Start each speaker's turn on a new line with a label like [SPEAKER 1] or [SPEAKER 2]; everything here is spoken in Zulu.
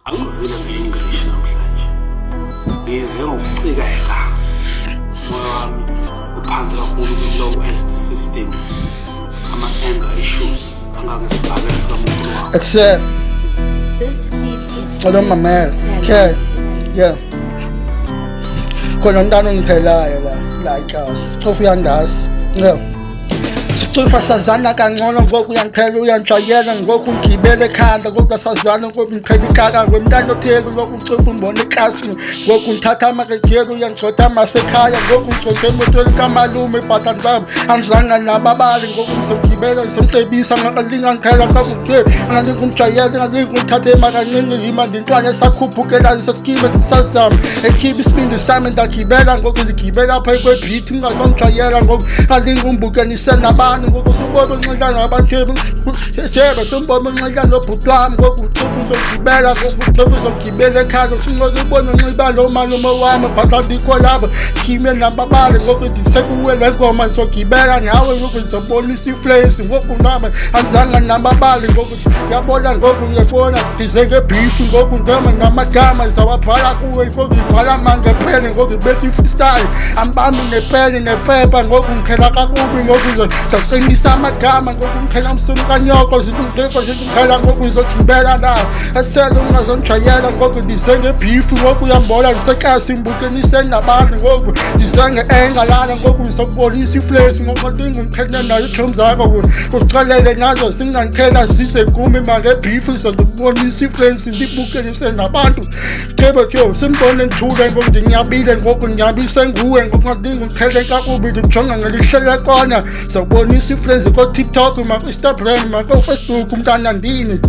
[SPEAKER 1] Angizile nge-English namhlanje. Ngize ngokucikeka. Moya wami uphansi kakhulu kwi-low-est system. Ama-anger issues angangisibhakela sikaMkhulu wami.
[SPEAKER 2] Accept. Hello, my man. Okay. Yeah. Khona umntana ongiphelayo la iClass. Chofu yandazi. Yeah. Sicufa sazana kangcono ngoku uyangiphela uyanjayela ngoku ngigibele ekhanda kodwa sazana ngoku ngiphela ikaka ngomntana othelu ngoku ucufa umbona eklasi ngoku ngithatha amarekiyelo uyangigxotha amasekhaya ngoku ngigxothe emotweni kamalume ebhatani bami angizanga nababali ngoku ngizogibela ngizomcebisa ngakalinga ngiphela kakuthe angalinga umjayela angalinga ngithathe emakancinci yima ndintwana esakhuphukelayo sesikime ndisazama ekhipha isibindi sami ndagibela ngoku ndigibela apha kwebhithi ngingazongijayela ngoku ngalinga umbukenise nabantu ngoku sibona unxila nabantu sebe simbona unxila nobhuti wami ngoku ucufa uzogibela ngoku ucufa uzogibela ekhaya singoke ubona unxiba lo malume wami bhata ndikho lapha khime nababali ngoku ndisekuwe le ngoma ngizogibela nawe ngoku ngizobonisa iflames ngoku nami angizanga nababali ngoku yabona ngoku ngiyabona ndize ngebhishi ngoku ngema namagama ngizawabhala kuwe ngoku ngibhala mangephele ngoku ngibetha i-freestyle ambambi nepeni nepepa ngoku ngikhela kakubi ngoku ngizaqinisa amagama ngoku ngikhela msunu kanyoko zilungeko ngikhela ngoku ngizogibela nawe esele ungazongijayela ngoku ndize ngebhifu ngoku uyambona ndiseklasi ngibukenise nabantu ngoku ndize nge-enga lana ngoku ngizokubonisa iflames ngoku ndinga ngikhele nayo itroom zakho uzicelele nazo zingangikhela zize kumi mangebhifu ngizokubonisa iflames ndibukenise nabantu kebe kyo simbone ndithule ngoku ndinyabile ngoku nyabise nguwe ngoku ndinga ngikhele kakubi ndijonga ngelihlele kona ngizokubonisa iflames ko-TikTok, ma-Instagram, ma-Facebook umntana ndini.